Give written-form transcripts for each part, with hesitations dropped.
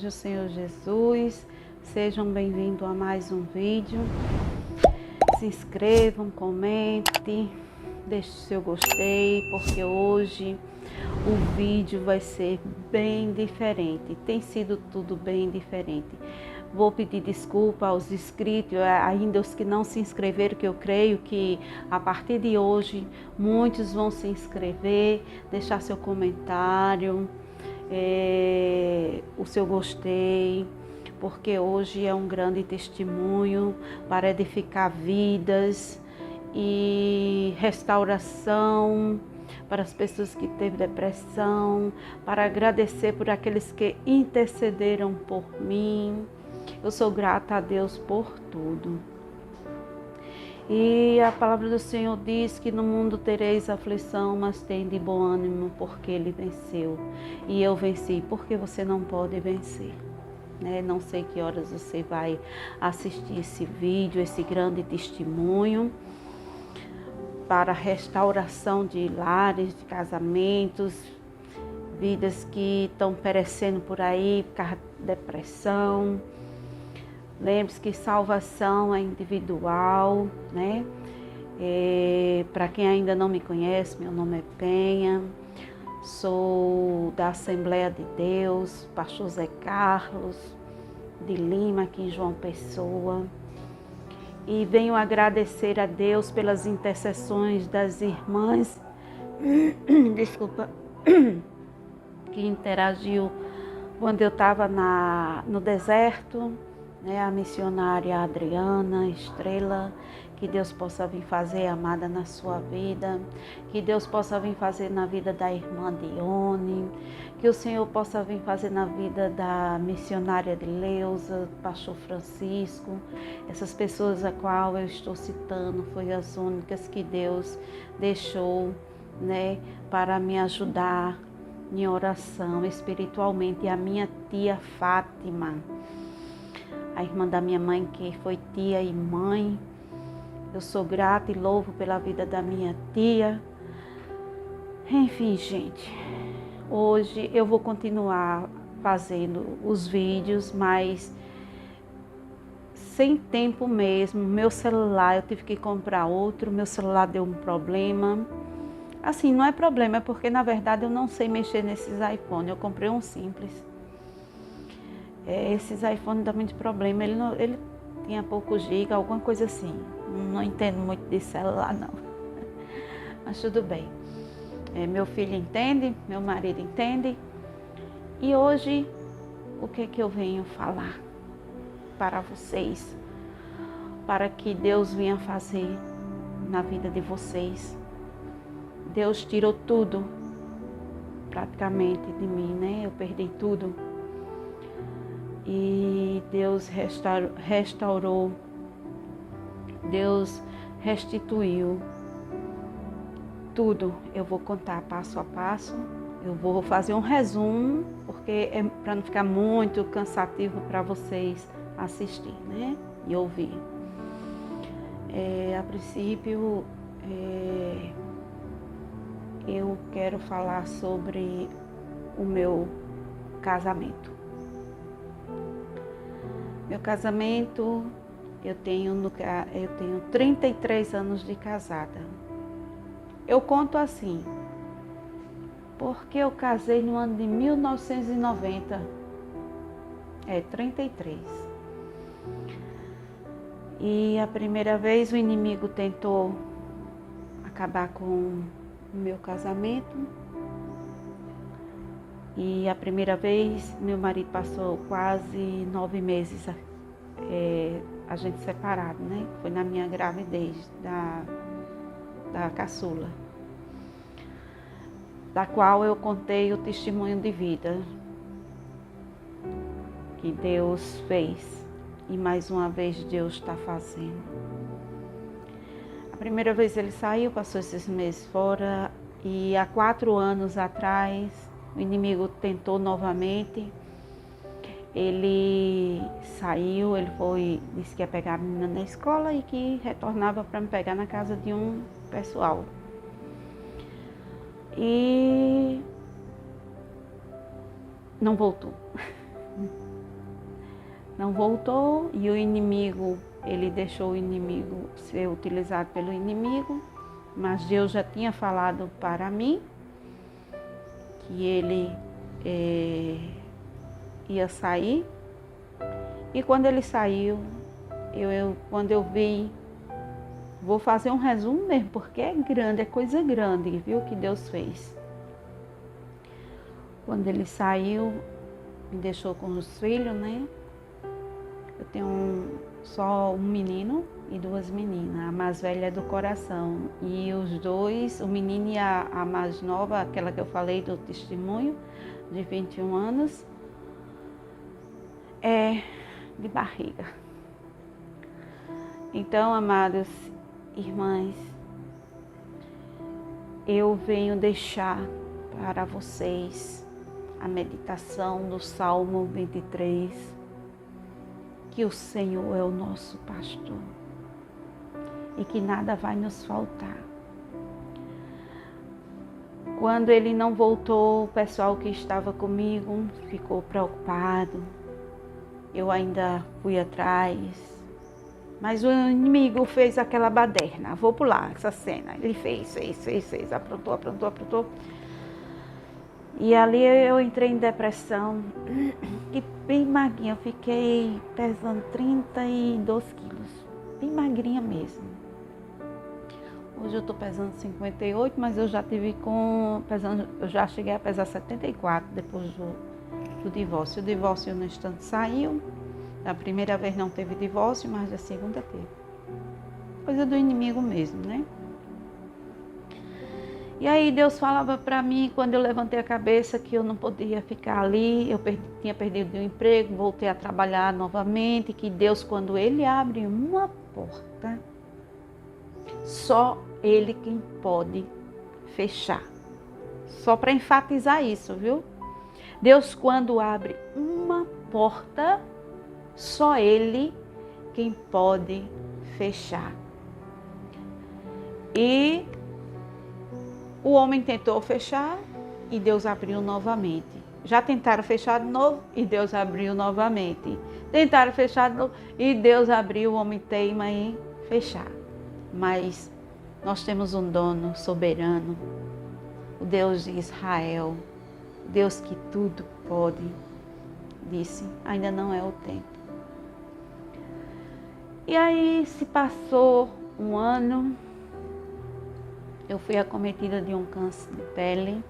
seja o Senhor Jesus. Sejam bem-vindos a mais um vídeo. Se inscrevam, comente, deixe o seu gostei, porque hoje o vídeo vai ser bem diferente. Tem sido tudo bem diferente. Vou pedir desculpa aos inscritos, ainda os que não se inscreveram, que eu creio que a partir de hoje muitos vão se inscrever, deixar seu comentário, o seu gostei, porque hoje é um grande testemunho para edificar vidas e restauração para as pessoas que teve depressão, para agradecer por aqueles que intercederam por mim. Eu sou grata a Deus por tudo. E a palavra do Senhor diz que no mundo tereis aflição, mas tem de bom ânimo, porque Ele venceu. E eu venci, porque você não pode vencer. Não sei que horas você vai assistir esse vídeo, esse grande testemunho para a restauração de lares, de casamentos, vidas que estão perecendo por aí por causa de depressão. Lembre-se que salvação é individual, né? Para quem ainda não me conhece, meu nome é Penha, sou da Assembleia de Deus, pastor Zé Carlos de Lima, aqui em João Pessoa. E venho agradecer a Deus pelas intercessões das irmãs, desculpa, que interagiu quando eu estava no deserto, a missionária Adriana Estrela. Que Deus possa vir fazer, amada, na sua vida, que Deus possa vir fazer na vida da irmã Dione, que o Senhor possa vir fazer na vida da missionária de Leusa, pastor Francisco. Essas pessoas a qual eu estou citando foi as únicas que Deus deixou, para me ajudar em oração espiritualmente. E a minha tia Fátima, a irmã da minha mãe, que foi tia e mãe. Eu sou grata e louvo pela vida da minha tia. Enfim, gente, hoje eu vou continuar fazendo os vídeos, mas sem tempo mesmo. Meu celular, eu tive que comprar outro, meu celular deu um problema. Assim, não é problema, é porque na verdade eu não sei mexer nesses iPhone. Eu comprei um simples. Esses iPhone dão muito problema, ele tinha poucos gigas, alguma coisa assim. Não entendo muito de celular, não. Mas tudo bem. Meu filho entende, meu marido entende. E hoje, o que eu venho falar para vocês? Para que Deus venha fazer na vida de vocês. Deus tirou tudo, praticamente, de mim, Eu perdi tudo. E Deus restaurou, Deus restituiu tudo. Eu vou contar passo a passo, eu vou fazer um resumo, porque é para não ficar muito cansativo para vocês assistir, e ouvir. A princípio, eu quero falar sobre o meu casamento. Meu casamento, eu tenho 33 anos de casada. Eu conto assim, porque eu casei no ano de 1990. 33. E a primeira vez o inimigo tentou acabar com o meu casamento. E a primeira vez, meu marido passou quase 9 meses a gente separado, Foi na minha gravidez da caçula, da qual eu contei o testemunho de vida que Deus fez. E mais uma vez Deus está fazendo. A primeira vez ele saiu, passou esses meses fora. E há 4 anos atrás, o inimigo tentou novamente. Ele saiu, disse que ia pegar a menina na escola e que retornava para me pegar na casa de um pessoal. E não voltou. não voltou, e o inimigo, ele deixou o inimigo ser utilizado pelo inimigo, mas Deus já tinha falado para mim que ele ia sair. E quando ele saiu, quando eu vi, vou fazer um resumo mesmo, porque é grande, é coisa grande, viu, que Deus fez. Quando ele saiu, me deixou com os filhos, né? Eu tenho só um menino e 2 meninas. A mais velha é do coração. E os dois, o menino e a mais nova, aquela que eu falei do testemunho, de 21 anos, é de barriga. Então, amadas irmãs, eu venho deixar para vocês a meditação do Salmo 23, que o Senhor é o nosso pastor e que nada vai nos faltar. Quando ele não voltou, o pessoal que estava comigo ficou preocupado. Eu ainda fui atrás, mas o inimigo fez aquela baderna. Vou pular essa cena. Ele fez, aprontou. E ali eu entrei em depressão, e bem magrinha, eu fiquei pesando 32 quilos, bem magrinha mesmo. Hoje eu estou pesando 58, mas eu já eu já cheguei a pesar 74 depois do divórcio. O divórcio no instante saiu, da primeira vez não teve divórcio, mas da segunda teve. Coisa do inimigo mesmo, né? E aí Deus falava para mim, quando eu levantei a cabeça, que eu não podia ficar ali, tinha perdido o emprego, voltei a trabalhar novamente, que Deus, quando Ele abre uma porta, só Ele quem pode fechar. Só para enfatizar isso, viu? Deus, quando abre uma porta, só Ele quem pode fechar. E o homem tentou fechar e Deus abriu novamente. Já tentaram fechar de novo e Deus abriu novamente. Tentaram fechar de novo e Deus abriu, o homem teima em fechar. Mas nós temos um dono soberano, o Deus de Israel, Deus que tudo pode. Disse, ainda não é o tempo. E aí se passou um ano. Eu fui acometida de um câncer de pele.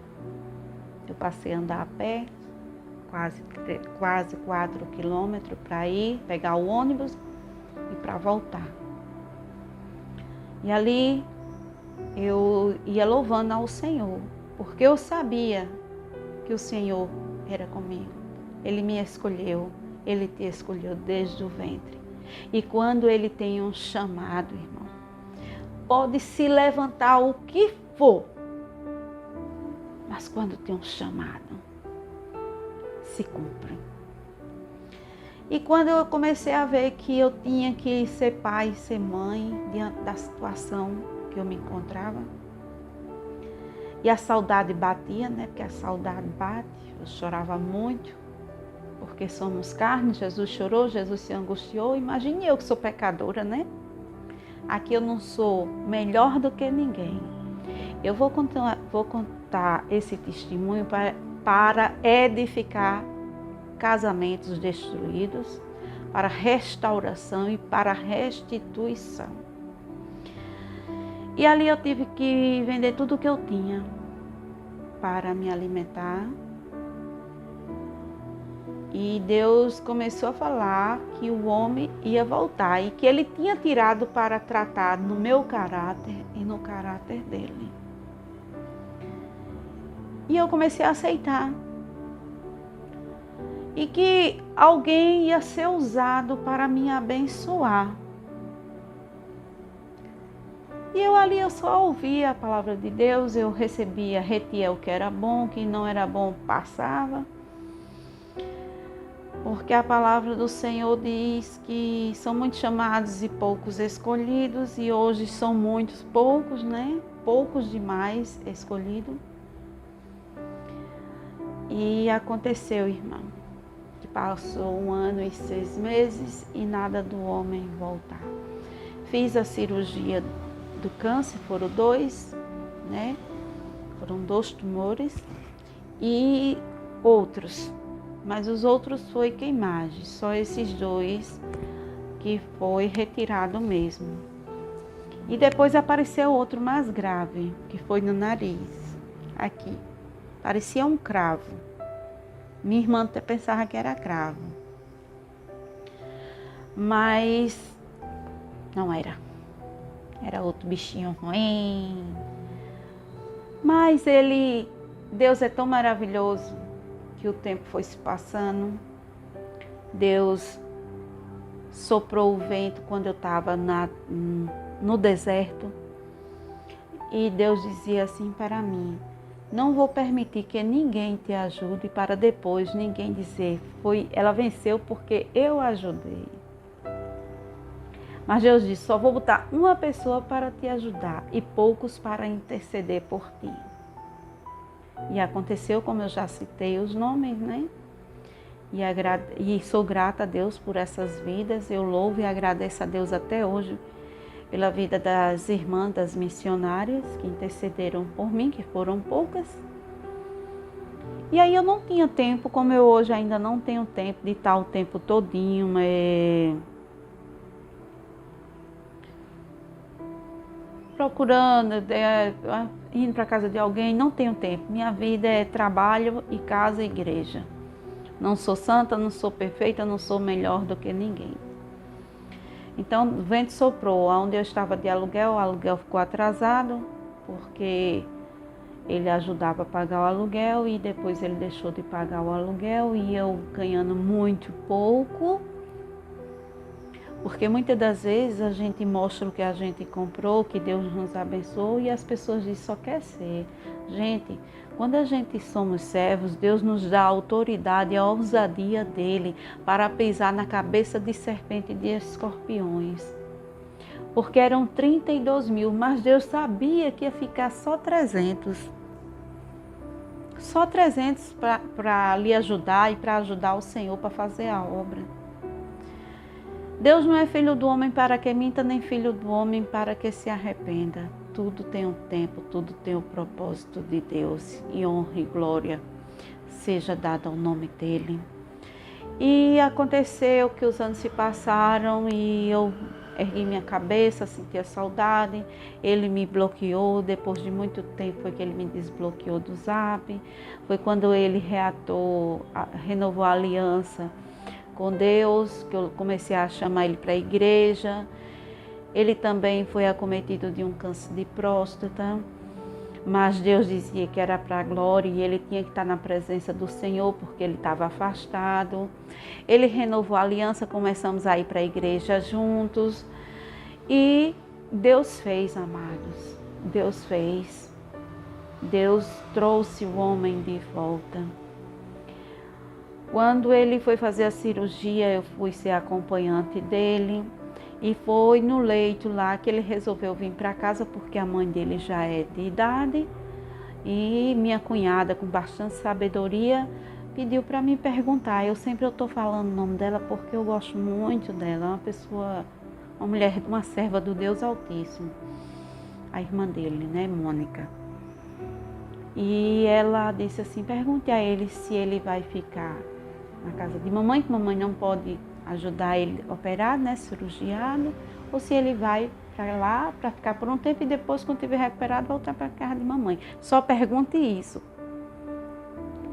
Eu passei a andar a pé, quase 4 quilômetros para ir, pegar o ônibus e para voltar. E ali eu ia louvando ao Senhor, porque eu sabia que o Senhor era comigo. Ele me escolheu, Ele te escolheu desde o ventre. E quando Ele tem um chamado, irmão, pode se levantar o que for, mas quando tem um chamado, se cumpre. E quando eu comecei a ver que eu tinha que ser pai e ser mãe diante da situação que eu me encontrava, e a saudade batia, né? Porque a saudade bate, eu chorava muito, porque somos carne, Jesus chorou, Jesus se angustiou, imagine eu que sou pecadora, né? Aqui eu não sou melhor do que ninguém. Eu vou contar esse testemunho para edificar casamentos destruídos, para restauração e para restituição. E ali eu tive que vender tudo o que eu tinha para me alimentar. E Deus começou a falar que o homem ia voltar e que Ele tinha tirado para tratar no meu caráter e no caráter dele. E eu comecei a aceitar. E que alguém ia ser usado para me abençoar. E eu só ouvia a palavra de Deus, eu recebia, retia o que era bom, o que não era bom, passava. Porque a palavra do Senhor diz que são muitos chamados e poucos escolhidos, e hoje são muitos poucos, né? Poucos demais escolhidos. E aconteceu, irmão, que Passou 1 ano e 6 meses e nada do homem voltar. Fiz a cirurgia do câncer, foram 2, né? Foram 2 tumores e outros. Mas os outros foi queimagem, só esses 2 que foi retirado mesmo. E depois apareceu outro mais grave, que foi no nariz, aqui. Parecia um cravo. Minha irmã até pensava que era cravo. Mas não era. Era outro bichinho ruim. Mas Deus é tão maravilhoso que o tempo foi se passando. Deus soprou o vento quando eu estava no deserto. E Deus dizia assim para mim: não vou permitir que ninguém te ajude para depois ninguém dizer, ela venceu porque eu ajudei. Mas Deus disse: só vou botar uma pessoa para te ajudar e poucos para interceder por ti. E aconteceu, como eu já citei os nomes, né? E sou grata a Deus por essas vidas. Eu louvo e agradeço a Deus até hoje pela vida das irmãs, das missionárias que intercederam por mim, que foram poucas. E aí eu não tinha tempo, como eu hoje ainda não tenho tempo de estar o tempo todinho procurando, indo para casa de alguém, não tenho tempo. Minha vida é trabalho e casa e igreja. Não sou santa, não sou perfeita, não sou melhor do que ninguém. Então o vento soprou, onde eu estava de aluguel, o aluguel ficou atrasado, porque ele ajudava a pagar o aluguel e depois ele deixou de pagar o aluguel e eu ganhando muito pouco. Porque muitas das vezes a gente mostra o que a gente comprou, que Deus nos abençoou e as pessoas dizem só quer ser. Gente, quando a gente somos servos, Deus nos dá a autoridade e a ousadia dele para pisar na cabeça de serpente e de escorpiões. Porque eram 32 mil, mas Deus sabia que ia ficar só 300. Só 300 para lhe ajudar e para ajudar o Senhor para fazer a obra. Deus não é filho do homem para que minta, nem filho do homem para que se arrependa. Tudo tem um tempo, tudo tem o propósito de Deus. E honra e glória seja dada ao nome dele. E aconteceu que os anos se passaram e eu ergui minha cabeça, senti a saudade. Ele me bloqueou, depois de muito tempo foi que ele me desbloqueou do Zap. Foi quando ele renovou a aliança com Deus, que eu comecei a chamar ele para a igreja. Ele também foi acometido de um câncer de próstata, mas Deus dizia que era para a glória e ele tinha que estar na presença do Senhor porque ele estava afastado. Ele renovou a aliança, começamos a ir para a igreja juntos e Deus fez, amados, Deus fez. Deus trouxe o homem de volta. Quando ele foi fazer a cirurgia, eu fui ser acompanhante dele e foi no leito lá que ele resolveu vir para casa porque a mãe dele já é de idade e minha cunhada, com bastante sabedoria, pediu para me perguntar. Eu estou falando o nome dela porque eu gosto muito dela, uma mulher, uma serva do Deus Altíssimo, a irmã dele, né, Mônica. E ela disse assim, pergunte a ele se ele vai ficar na casa de mamãe, que mamãe não pode ajudar ele a operar, né, cirurgiado, ou se ele vai para lá para ficar por um tempo e depois, quando estiver recuperado, voltar para a casa de mamãe. Só pergunte isso,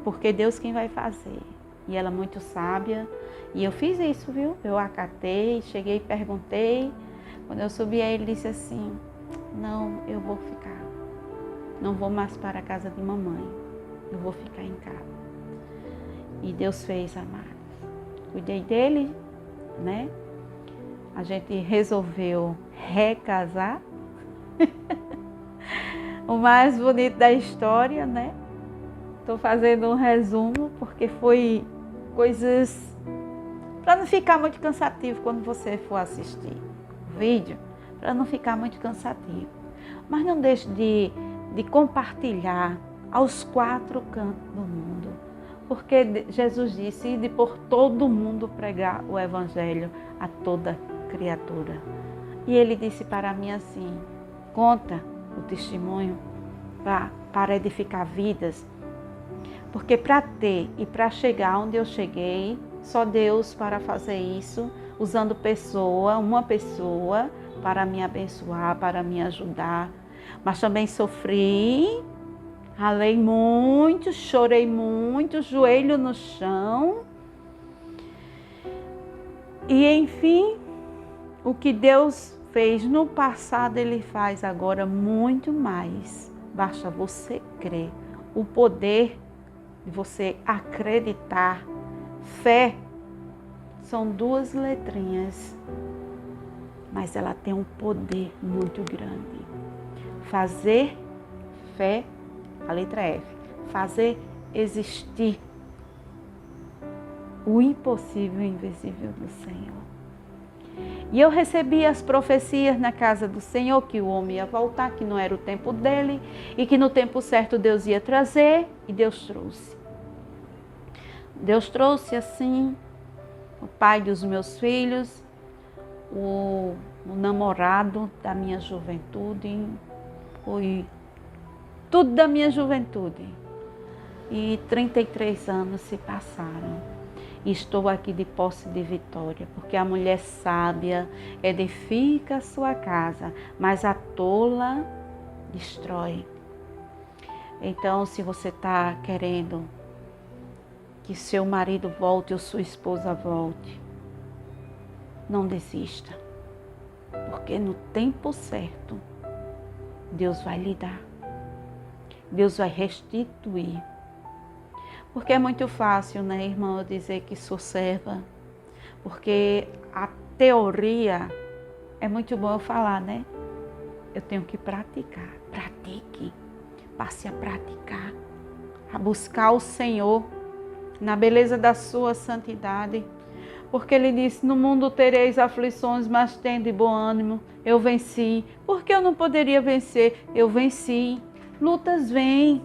porque Deus quem vai fazer. E ela muito sábia, e eu fiz isso, viu? Eu acatei, cheguei e perguntei. Quando eu subi aí, ele disse assim, não, eu vou ficar. Não vou mais para a casa de mamãe, eu vou ficar em casa. E Deus fez, amados. Cuidei dele, né? A gente resolveu recasar. O mais bonito da história, né? Estou fazendo um resumo, porque foi coisas para não ficar muito cansativo quando você for assistir o vídeo, para não ficar muito cansativo. Mas não deixe de compartilhar aos 4 cantos do mundo. Porque Jesus disse, ide por todo mundo pregar o evangelho a toda criatura. E ele disse para mim assim, conta o testemunho para edificar vidas. Porque para ter e para chegar onde eu cheguei, só Deus para fazer isso, usando uma pessoa para me abençoar, para me ajudar. Mas também sofri, ralei muito, chorei muito, joelho no chão. E enfim, o que Deus fez no passado, Ele faz agora muito mais. Basta você crer. O poder de você acreditar. Fé são 2 letrinhas, mas ela tem um poder muito grande. Fazer fé, a letra F, fazer existir o impossível e invisível do Senhor. E eu recebi as profecias na casa do Senhor que o homem ia voltar, que não era o tempo dele e que no tempo certo Deus ia trazer, e Deus trouxe. Deus trouxe assim o pai dos meus filhos, o namorado da minha juventude, foi tudo da minha juventude. E 33 anos se passaram. E estou aqui de posse de vitória, porque a mulher sábia edifica a sua casa, mas a tola destrói. Então, se você está querendo que seu marido volte ou sua esposa volte, não desista, porque no tempo certo, Deus vai lhe dar. Deus vai restituir. Porque é muito fácil, né, irmão, eu dizer que sou serva. Porque a teoria é muito bom eu falar, né? Eu tenho que praticar. Pratique. Passe a praticar. A buscar o Senhor na beleza da sua santidade. Porque Ele disse, no mundo tereis aflições, mas tende bom ânimo. Eu venci. Por que eu não poderia vencer? Eu venci. Lutas vêm.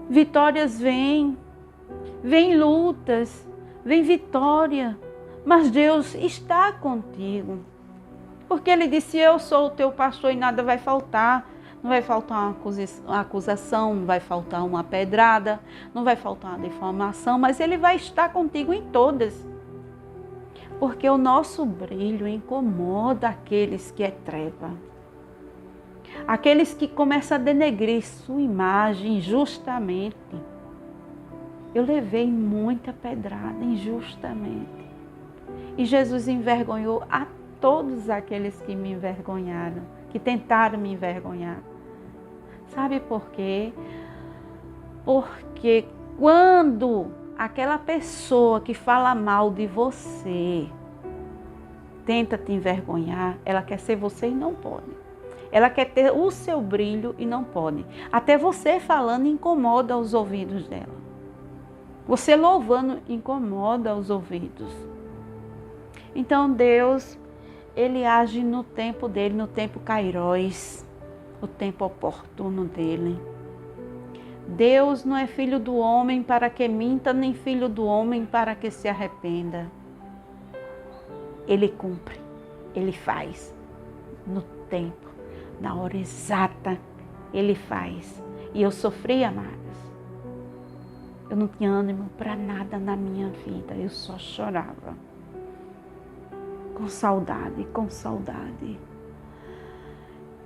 Vitórias vêm, lutas, vem vitória, mas Deus está contigo. Porque Ele disse, eu sou o teu pastor e nada vai faltar. Não vai faltar uma acusação, não vai faltar uma pedrada, não vai faltar uma difamação, mas Ele vai estar contigo em todas. Porque o nosso brilho incomoda aqueles que é treva. Aqueles que começam a denegrir sua imagem injustamente. Eu levei muita pedrada injustamente. E Jesus envergonhou a todos aqueles que me envergonharam, que tentaram me envergonhar. Sabe por quê? Porque quando aquela pessoa que fala mal de você tenta te envergonhar, ela quer ser você e não pode. Ela quer ter o seu brilho e não pode. Até você falando incomoda os ouvidos dela. Você louvando incomoda os ouvidos. Então Deus, Ele age no tempo dele, no tempo kairós, o tempo oportuno dele. Deus não é filho do homem para que minta, nem filho do homem para que se arrependa. Ele cumpre, Ele faz no tempo. Na hora exata, Ele faz. E eu sofri, amadas. Eu não tinha ânimo para nada na minha vida. Eu só chorava. Com saudade, com saudade.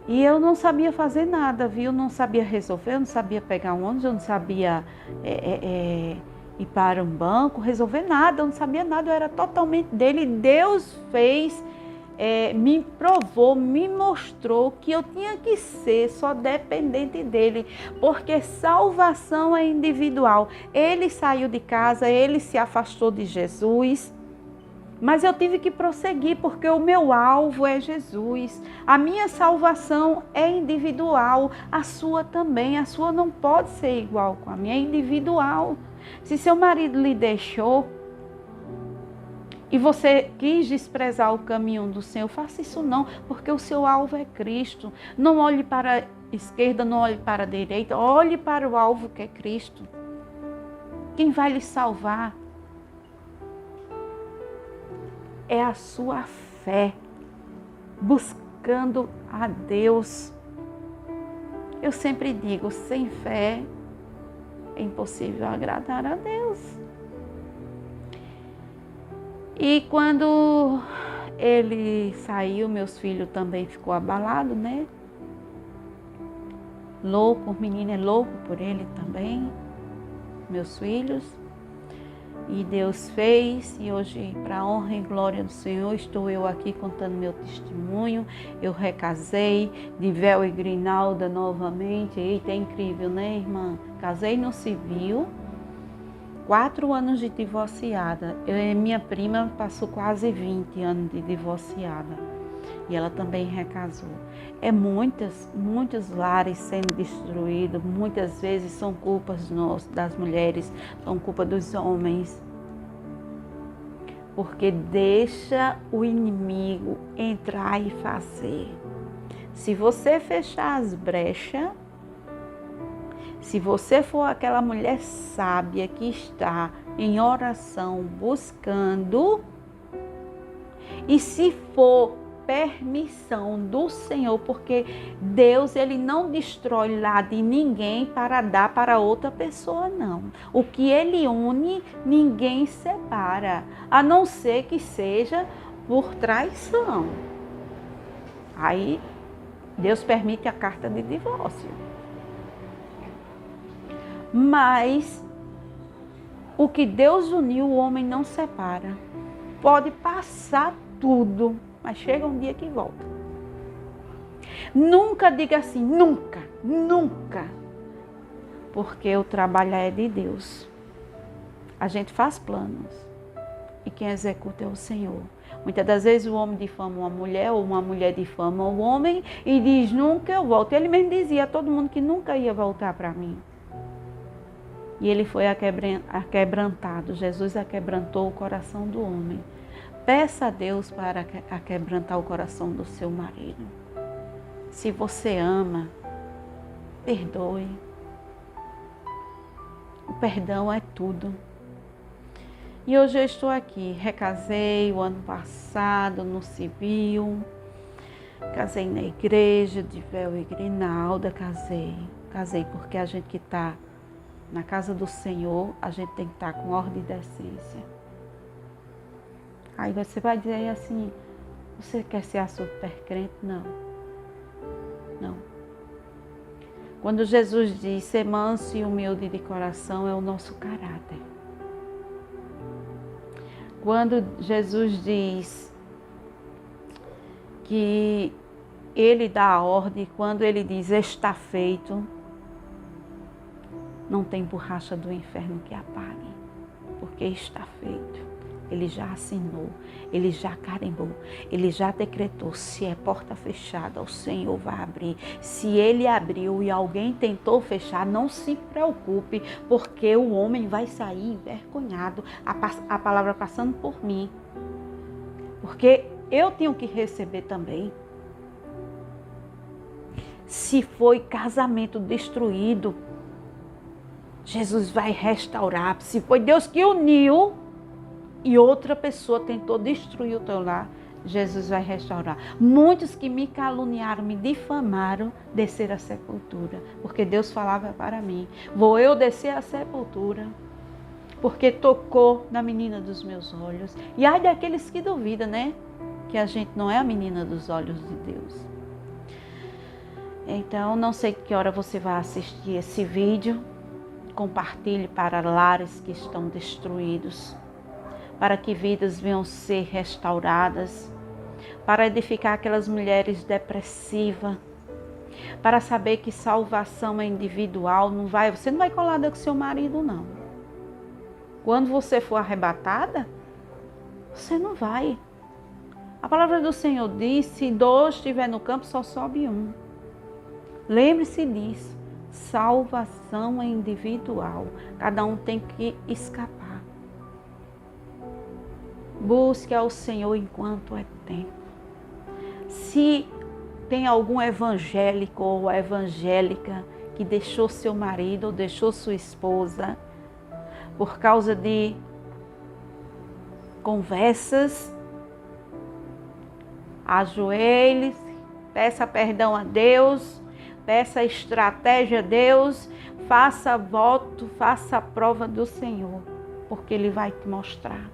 E eu não sabia fazer nada, viu? Eu não sabia resolver, eu não sabia pegar um ônibus, eu não sabia ir para um banco, resolver nada. Eu não sabia nada, eu era totalmente dele. Deus fez... me provou, me mostrou que eu tinha que ser só dependente dele, porque salvação é individual. Ele saiu de casa, ele se afastou de Jesus, mas eu tive que prosseguir, porque o meu alvo é Jesus. A minha salvação é individual, a sua também. A sua não pode ser igual com a minha, é individual. Se seu marido lhe deixou, e você quis desprezar o caminho do Senhor, faça isso não, porque o seu alvo é Cristo. Não olhe para a esquerda, não olhe para a direita, olhe para o alvo que é Cristo. Quem vai lhe salvar é a sua fé, buscando a Deus. Eu sempre digo, sem fé é impossível agradar a Deus. E quando ele saiu, meus filhos também ficou abalado, né? Louco, o menino é louco por ele também, meus filhos. E Deus fez, e hoje, para a honra e glória do Senhor, estou eu aqui contando meu testemunho. Eu recasei de véu e grinalda novamente. Eita, é incrível, né, irmã? Casei no civil, 4 anos de divorciada. Minha prima passou quase 20 anos de divorciada. E ela também recasou. Muitos lares sendo destruídos, muitas vezes são culpas das mulheres, são culpa dos homens. Porque deixa o inimigo entrar e fazer. Se você fechar as brechas, se você for aquela mulher sábia que está em oração buscando, e se for permissão do Senhor, porque Deus, ele não destrói lá de ninguém para dar para outra pessoa, não. O que ele une, ninguém separa, a não ser que seja por traição. Aí, Deus permite a carta de divórcio. Mas, o que Deus uniu, o homem não separa. Pode passar tudo, mas chega um dia que volta. Nunca diga assim, nunca, nunca. Porque o trabalho é de Deus. A gente faz planos e quem executa é o Senhor. Muitas das vezes o homem difama uma mulher ou uma mulher difama o homem e diz, nunca eu volto. Ele mesmo dizia a todo mundo que nunca ia voltar para mim. E ele foi aquebrantado. Jesus aquebrantou o coração do homem. Peça a Deus para aquebrantar o coração do seu marido. Se você ama, perdoe. O perdão é tudo. E hoje eu estou aqui. Recasei o ano passado no civil. Casei na igreja de véu e grinalda. Casei porque a gente que está na casa do Senhor, a gente tem que estar com ordem e decência. Aí você vai dizer assim, você quer ser a super crente? Não. Não. Quando Jesus diz ser manso e humilde de coração, é o nosso caráter. Quando Jesus diz que ele dá a ordem, quando ele diz está feito, não tem borracha do inferno que apague, porque está feito. Ele já assinou, ele já carimbou, ele já decretou. Se é porta fechada, o Senhor vai abrir. Se ele abriu e alguém tentou fechar, não se preocupe, porque o homem vai sair envergonhado. A palavra passando por mim. Porque eu tenho que receber também. Se foi casamento destruído, Jesus vai restaurar. Se foi Deus que uniu e outra pessoa tentou destruir o teu lar, Jesus vai restaurar. Muitos que me caluniaram, me difamaram, desceram à sepultura. Porque Deus falava para mim, vou eu descer à sepultura, porque tocou na menina dos meus olhos. E ai daqueles que duvidam, né? Que a gente não é a menina dos olhos de Deus. Então, não sei que hora você vai assistir esse vídeo. Compartilhe para lares que estão destruídos, para que vidas venham ser restauradas, para edificar aquelas mulheres depressivas, para saber que salvação é individual, você não vai colar com seu marido, não. Quando você for arrebatada, você não vai. A palavra do Senhor diz, se 2 estiver no campo, só sobe 1. Lembre-se disso. Salvação é individual. Cada um tem que escapar. Busque ao Senhor enquanto é tempo. Se tem algum evangélico ou evangélica que deixou seu marido ou deixou sua esposa, por causa de conversas, ajoelhe-se, peça perdão a Deus, peça estratégia a Deus, faça voto, faça a prova do Senhor, porque Ele vai te mostrar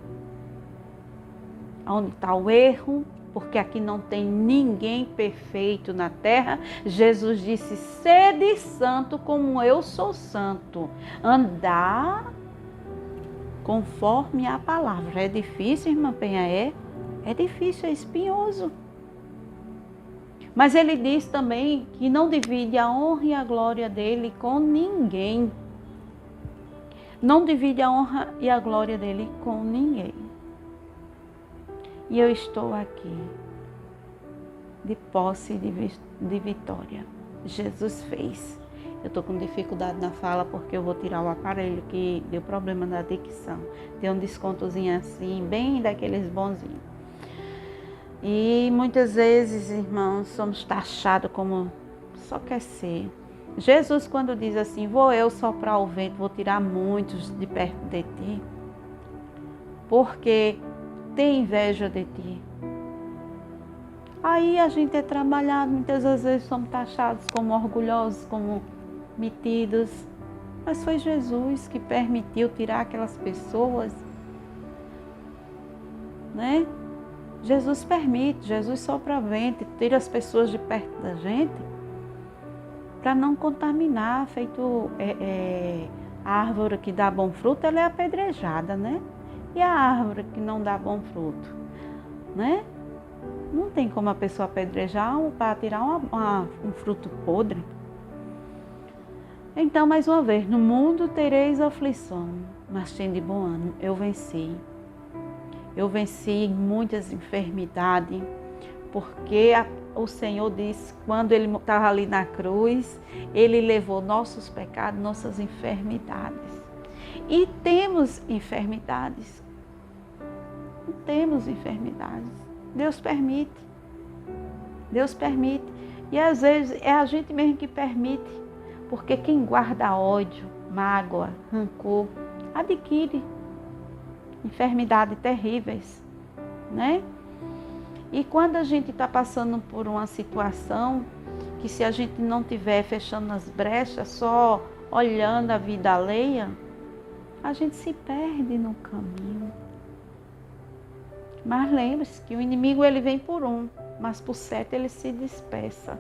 onde está o erro, porque aqui não tem ninguém perfeito na terra. Jesus disse, sede santo como eu sou santo. Andar conforme a palavra. É difícil, irmã Penha? É difícil, é espinhoso. Mas ele diz também que não divide a honra e a glória dele com ninguém. Não divide a honra e a glória dele com ninguém. E eu estou aqui, de posse de vitória. Jesus fez. Eu estou com dificuldade na fala porque eu vou tirar o aparelho que deu problema na dicção. Tem um descontozinho assim, bem daqueles bonzinhos. E muitas vezes, irmãos, somos taxados como só quer ser. Jesus, quando diz assim, vou eu soprar o vento, vou tirar muitos de perto de ti, porque tem inveja de ti. Aí a gente é trabalhado, muitas vezes somos taxados como orgulhosos, como metidos. Mas foi Jesus que permitiu tirar aquelas pessoas, né? Jesus permite, Jesus sopra vento, tira as pessoas de perto da gente para não contaminar, feito a árvore que dá bom fruto, ela é apedrejada, né? E a árvore que não dá bom fruto, né? Não tem como a pessoa apedrejar para tirar um fruto podre. Então, mais uma vez, no mundo tereis aflição, mas tende bom ânimo, eu venci. Eu venci muitas enfermidades, porque o Senhor disse, quando Ele estava ali na cruz, Ele levou nossos pecados, nossas enfermidades. E temos enfermidades. Temos enfermidades. Deus permite. Deus permite. E às vezes é a gente mesmo que permite. Porque quem guarda ódio, mágoa, rancor, adquire enfermidades terríveis, né? E quando a gente está passando por uma situação que se a gente não estiver fechando as brechas, só olhando a vida alheia, a gente se perde no caminho. Mas lembre-se que o inimigo ele vem por um, mas por 7 ele se dispersa.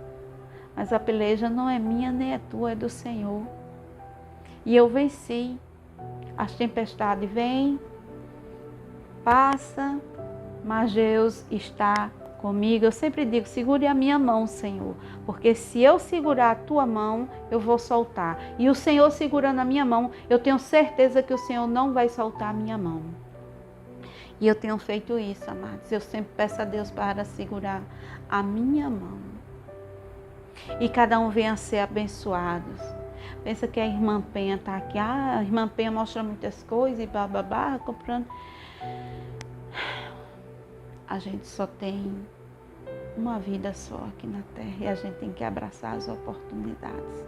Mas a peleja não é minha nem é tua, é do Senhor. E eu venci. As tempestades vêm, passa, mas Deus está comigo. Eu sempre digo, segure a minha mão, Senhor, porque se eu segurar a tua mão, eu vou soltar. E o Senhor segurando a minha mão, eu tenho certeza que o Senhor não vai soltar a minha mão. E eu tenho feito isso, amados. Eu sempre peço a Deus para segurar a minha mão. E cada um venha a ser abençoado. Pensa que a irmã Penha está aqui. A irmã Penha mostra muitas coisas e bababá, comprando. A gente só tem uma vida só aqui na terra e a gente tem que abraçar as oportunidades.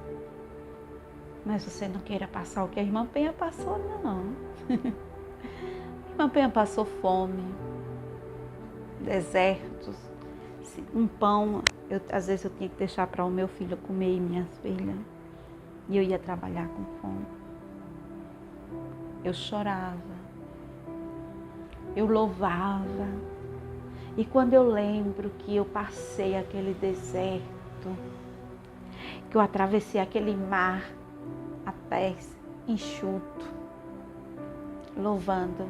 Mas você não queira passar o que a irmã Penha passou, não. A irmã Penha passou fome, desertos, um pão. Às vezes eu tinha que deixar para o meu filho comer e minhas filhas. E eu ia trabalhar com fome. Eu chorava. Eu louvava. E quando eu lembro que eu passei aquele deserto, que eu atravessei aquele mar a pés enxuto, louvando,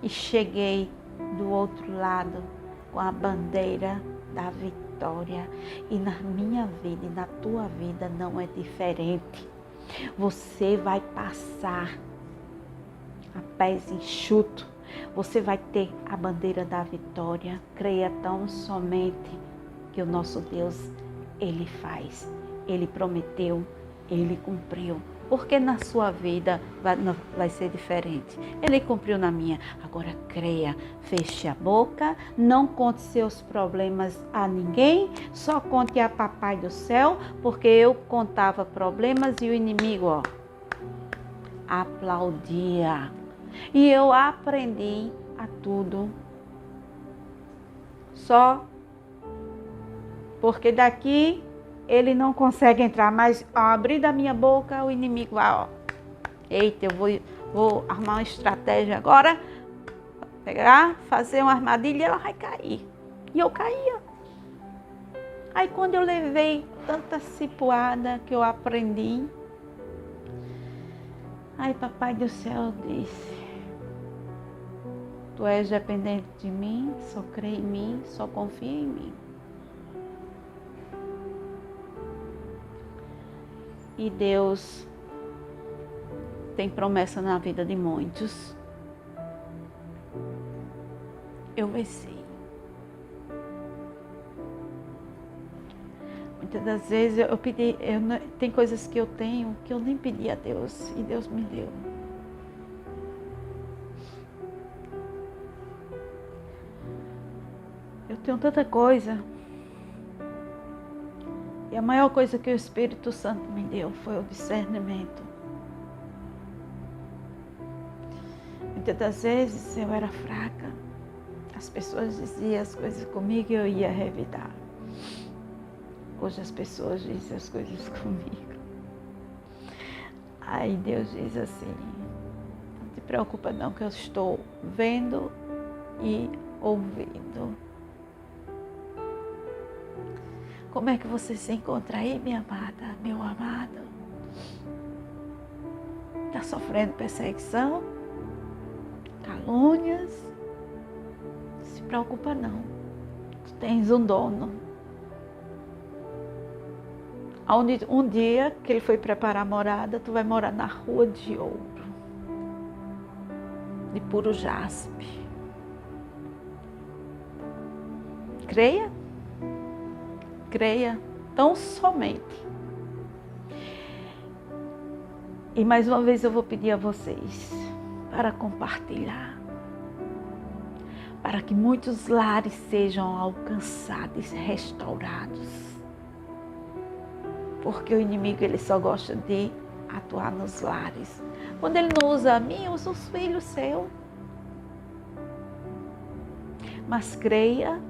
e cheguei do outro lado com a bandeira da vitória. E na minha vida e na tua vida não é diferente. Você vai passar a pés enxuto. Você vai ter a bandeira da vitória. Creia tão somente que o nosso Deus, Ele faz. Ele prometeu, Ele cumpriu. Porque na sua vida vai ser diferente. Ele cumpriu na minha. Agora creia, feche a boca, não conte seus problemas a ninguém, só conte a Papai do Céu, porque eu contava problemas e o inimigo, aplaudia. E eu aprendi a tudo. Só porque daqui ele não consegue entrar, mas ao abrir da minha boca, o inimigo vai, ó. Eita, eu vou armar uma estratégia agora, pegar, fazer uma armadilha e ela vai cair. E eu caía. Aí quando eu levei tanta cipuada que eu aprendi, aí Papai do Céu disse: tu és dependente de mim, só crê em mim, só confia em mim. E Deus tem promessa na vida de muitos. Eu venci. Muitas das vezes eu pedi, tem coisas que eu tenho que eu nem pedi a Deus e Deus me deu. Eu tenho tanta coisa. E a maior coisa que o Espírito Santo me deu foi o discernimento. Muitas das vezes eu era fraca. As pessoas diziam as coisas comigo e eu ia revidar. Hoje as pessoas dizem as coisas comigo. Aí Deus diz assim: não te preocupa não, que eu estou vendo e ouvindo. Como é que você se encontra aí, minha amada, meu amado? Está sofrendo perseguição? Calúnias? Não se preocupa não. Tu tens um dono. Onde um dia que ele foi preparar a morada, tu vai morar na rua de ouro, de puro jaspe. Creia? Creia, tão somente. E mais uma vez eu vou pedir a vocês para compartilhar, para que muitos lares sejam alcançados, restaurados. Porque o inimigo ele só gosta de atuar nos lares. Quando ele não usa a mim, usa os filhos seus. Mas creia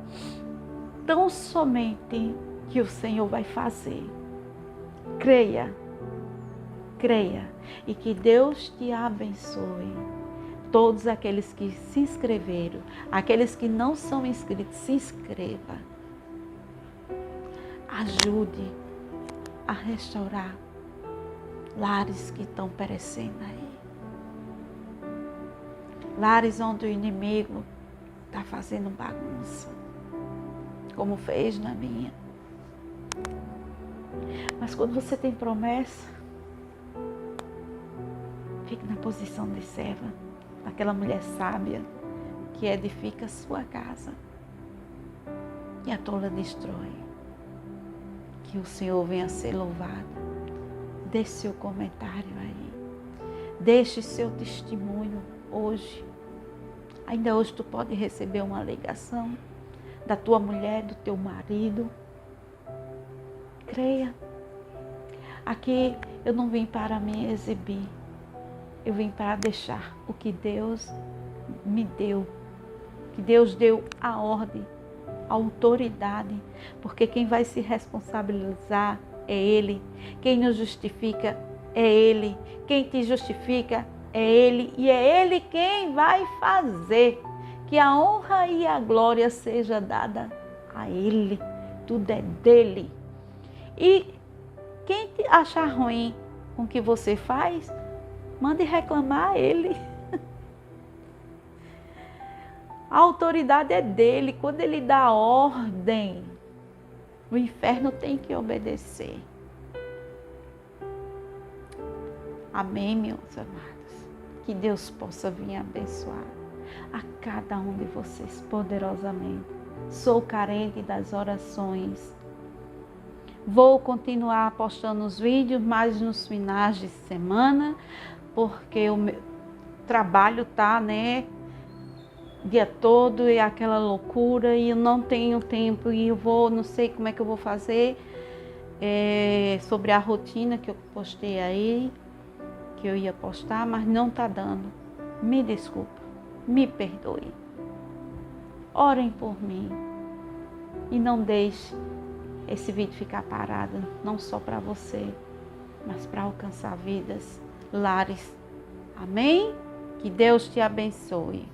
tão somente que o Senhor vai fazer. Creia, creia, e que Deus te abençoe. Todos aqueles que se inscreveram, aqueles que não são inscritos, se inscreva. Ajude a restaurar lares que estão perecendo aí. Lares onde o inimigo está fazendo bagunça, como fez na minha. Mas quando você tem promessa, fique na posição de serva, daquela mulher sábia que edifica a sua casa e a tola destrói. Que o Senhor venha a ser louvado. Deixe seu comentário aí. Deixe seu testemunho hoje. Ainda hoje tu pode receber uma ligação da tua mulher, do teu marido. Creia. Aqui eu não vim para me exibir. Eu vim para deixar o que Deus me deu. Que Deus deu a ordem, a autoridade. Porque quem vai se responsabilizar é Ele. Quem nos justifica é Ele. Quem te justifica é Ele. E é Ele quem vai fazer que a honra e a glória seja dada a Ele. Tudo é dele. E quem te achar ruim com o que você faz, mande reclamar a Ele. A autoridade é dele. Quando Ele dá ordem, o inferno tem que obedecer. Amém, meus amados? Que Deus possa vir abençoar a cada um de vocês poderosamente. Sou carente das orações. Vou continuar postando os vídeos mais nos finais de semana, porque o meu trabalho tá, dia todo é aquela loucura e eu não tenho tempo e eu não sei como é que eu vou fazer sobre a rotina que eu postei aí, que eu ia postar, mas não está dando. Me desculpa, me perdoe. Orem por mim e não deixe esse vídeo ficar parado, não só para você, mas para alcançar vidas, lares. Amém? Que Deus te abençoe.